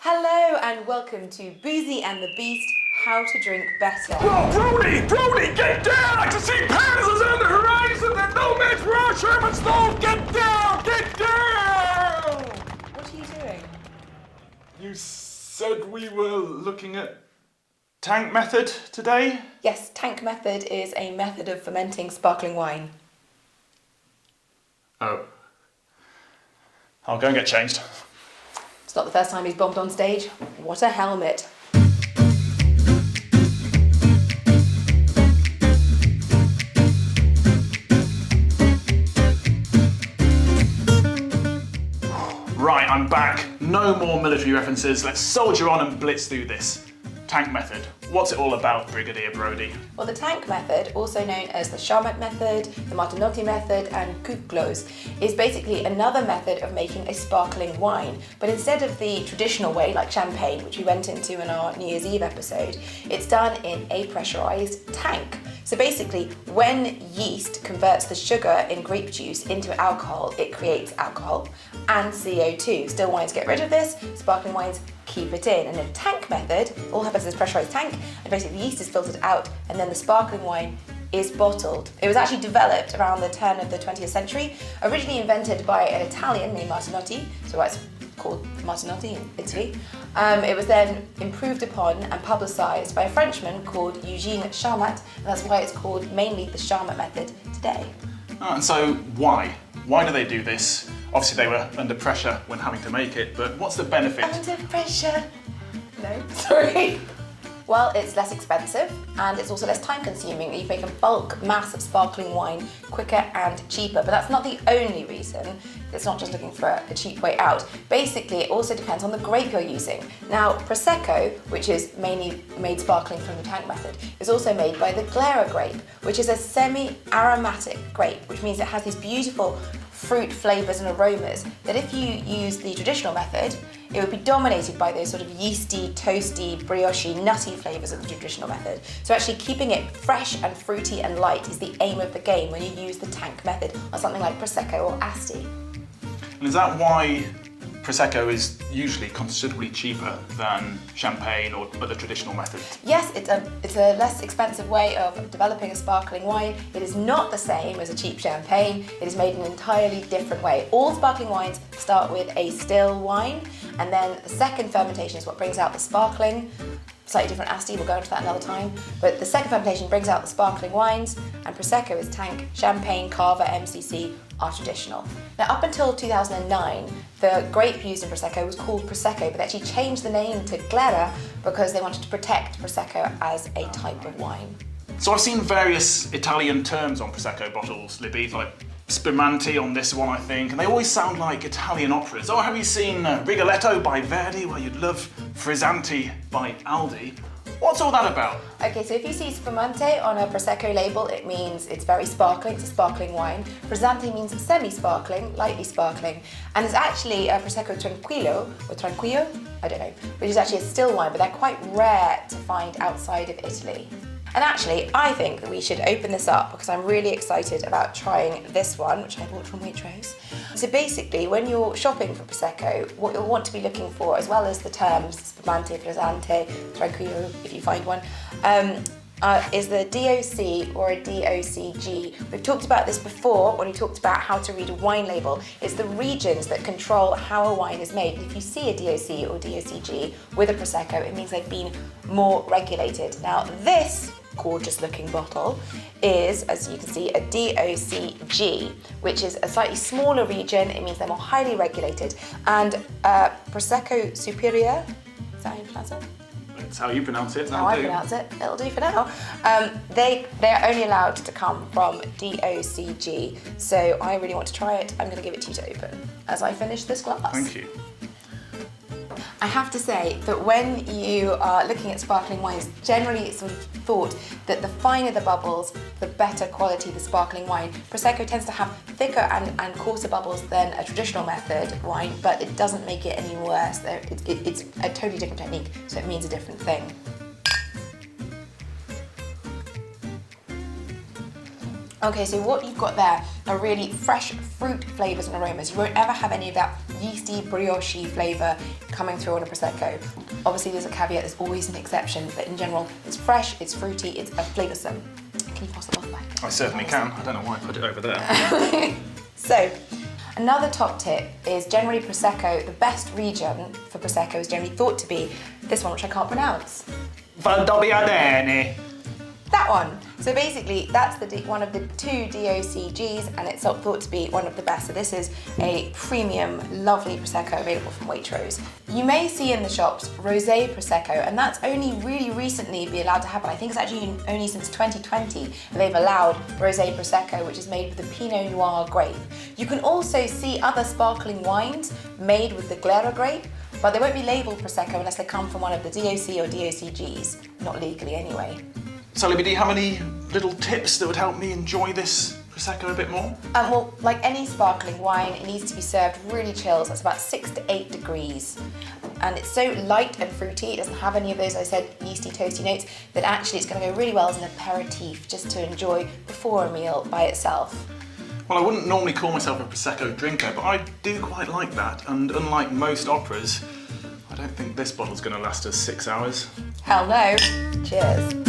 Hello and welcome to Boozy and the Beast, How to Drink Better. Whoa, Brody, get down! I can see Panzers on the horizon and no match for our Sherman Stone! Get down! What are you doing? You said we were looking at tank method today? Yes, tank method is a method of fermenting sparkling wine. Oh. I'll go and get changed. It's not the first time he's bombed on stage. What a helmet. Right, I'm back. No more military references. Let's soldier on and blitz through this. Tank method. What's it all about, Brigadier Brody? Well, the tank method, also known as the Charmat method, the Martinotti method, and coupe close, is basically another method of making a sparkling wine. But instead of the traditional way, like champagne, which we went into in our New Year's Eve episode, it's done in a pressurized tank. So basically, when yeast converts the sugar in grape juice into alcohol, it creates alcohol and CO2. Still wines get rid of this, sparkling wines keep it in. And in a tank method, all happens in this pressurized tank, and basically the yeast is filtered out, and then the sparkling wine is bottled. It was actually developed around the turn of the 20th century, originally invented by an Italian named Martinotti, so it's called Martinotti in Italy. It was then improved upon and publicised by a Frenchman called Eugene Charmat, and that's why it's called mainly the Charmat method today. Oh, and so why? Why do they do this? Obviously they were under pressure when having to make it, but what's the benefit? Under pressure. No, sorry. Well, it's less expensive and it's also less time consuming. You make a bulk mass of sparkling wine quicker and cheaper, but that's not the only reason. It's not just looking for a cheap way out. Basically, it also depends on the grape you're using. Now, Prosecco, which is mainly made sparkling from the tank method, is also made by the Glera grape, which is a semi-aromatic grape, which means it has these beautiful fruit flavours and aromas that if you use the traditional method, it would be dominated by those sort of yeasty, toasty, brioche, nutty flavours of the traditional method. So actually keeping it fresh and fruity and light is the aim of the game when you use the tank method on something like Prosecco or Asti. And is that why Prosecco is usually considerably cheaper than champagne or other traditional methods? Yes, it's a less expensive way of developing a sparkling wine. It is not the same as a cheap champagne. It is made in an entirely different way. All sparkling wines start with a still wine, and then the second fermentation is what brings out the sparkling. Slightly different Asti, we'll go into that another time. But the second fermentation brings out the sparkling wines, and Prosecco is tank, champagne, Cava, MCC are traditional. Now, up until 2009, the grape used in Prosecco was called Prosecco, but they actually changed the name to Glera because they wanted to protect Prosecco as a type of wine. So I've seen various Italian terms on Prosecco bottles, Libby, like Spumante on this one, I think, and they always sound like Italian operas. Oh, have you seen Rigoletto by Verdi? Well, you'd love Frizzante by Aldi. What's all that about? Okay, so if you see Spumante on a Prosecco label, it means it's very sparkling, it's a sparkling wine. Frizzante means semi-sparkling, lightly sparkling. And it's actually a Prosecco Tranquillo, or Tranquillo, I don't know, which is actually a still wine, but they're quite rare to find outside of Italy. And actually, I think that we should open this up because I'm really excited about trying this one, which I bought from Waitrose. So basically, when you're shopping for Prosecco, what you'll want to be looking for, as well as the terms Spumante, Frizzante, Tranquillo, if you find one, is the DOC or a DOCG. We've talked about this before when we talked about how to read a wine label. It's the regions that control how a wine is made. If you see a DOC or DOCG with a Prosecco, it means they've been more regulated. Now, this gorgeous looking bottle is, as you can see, a DOCG, which is a slightly smaller region. It means they're more highly regulated. And Prosecco Superior, is that how you pronounce it? That's how you pronounce it. That's how I pronounce it. It'll do for now. They are only allowed to come from DOCG. So I really want to try it. I'm going to give it to you to open as I finish this glass. Thank you. I have to say that when you are looking at sparkling wines, generally it's sort of thought that the finer the bubbles, the better quality the sparkling wine. Prosecco tends to have thicker and coarser bubbles than a traditional method wine, but it doesn't make it any worse. It's a totally different technique, so it means a different thing. Okay, so what you've got there are really fresh fruit flavours and aromas. You won't ever have any of that yeasty, brioche flavour coming through on a Prosecco. Obviously there's a caveat, there's always an exception, but in general, it's fresh, it's fruity, it's flavoursome. Can you pass the bottle back? I certainly can. I don't know why I put it over there. So, another top tip is generally Prosecco, the best region for Prosecco is generally thought to be this one, which I can't pronounce. Valdobbiadene. That one. So basically, that's one of the 2 DOCGs, and it's thought to be one of the best. So this is a premium, lovely Prosecco available from Waitrose. You may see in the shops rosé Prosecco, and that's only really recently been allowed to happen. I think it's actually only since 2020 they've allowed rosé Prosecco, which is made with the Pinot Noir grape. You can also see other sparkling wines made with the Glera grape, but they won't be labelled Prosecco unless they come from one of the DOC or DOCGs, not legally anyway. So Libby, do you have any little tips that would help me enjoy this Prosecco a bit more? Well, like any sparkling wine, it needs to be served really chilled. That's about 6 to 8 degrees. And it's so light and fruity, it doesn't have any of those, as I said, yeasty, toasty notes, that actually it's going to go really well as an aperitif, just to enjoy before a meal by itself. Well, I wouldn't normally call myself a Prosecco drinker, but I do quite like that. And unlike most operas, I don't think this bottle's going to last us 6 hours. Hell no. Cheers.